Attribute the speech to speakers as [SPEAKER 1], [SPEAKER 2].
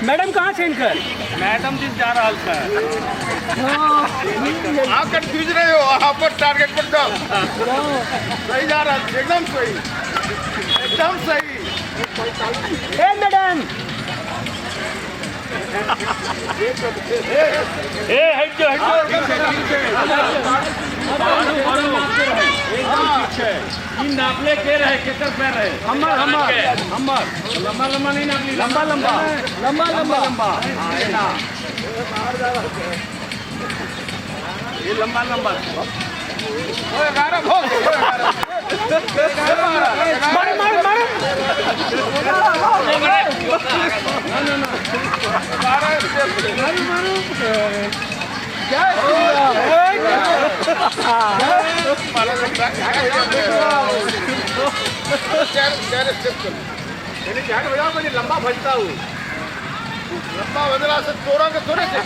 [SPEAKER 1] Madam कहाँ से इनकर?
[SPEAKER 2] मैडम जी जा रहा था।
[SPEAKER 3] आप कंफ्यूज रहे हो, आप पर टारगेट पर जाओ। सही जा रहा, एकदम सही, एकदम सही।
[SPEAKER 1] ए मैडम
[SPEAKER 2] हट जाओ नापले के रहे कितना पैर रहे
[SPEAKER 1] हमर
[SPEAKER 2] लंबा लंबा नहीं नापली
[SPEAKER 1] लंबा लंबा लंबा लंबा लंबा
[SPEAKER 2] ये लंबा लंबा
[SPEAKER 3] 11 हो गए, 11
[SPEAKER 1] मारो मारो मारो
[SPEAKER 3] लंबा बदला से तोड़ा के थोड़े से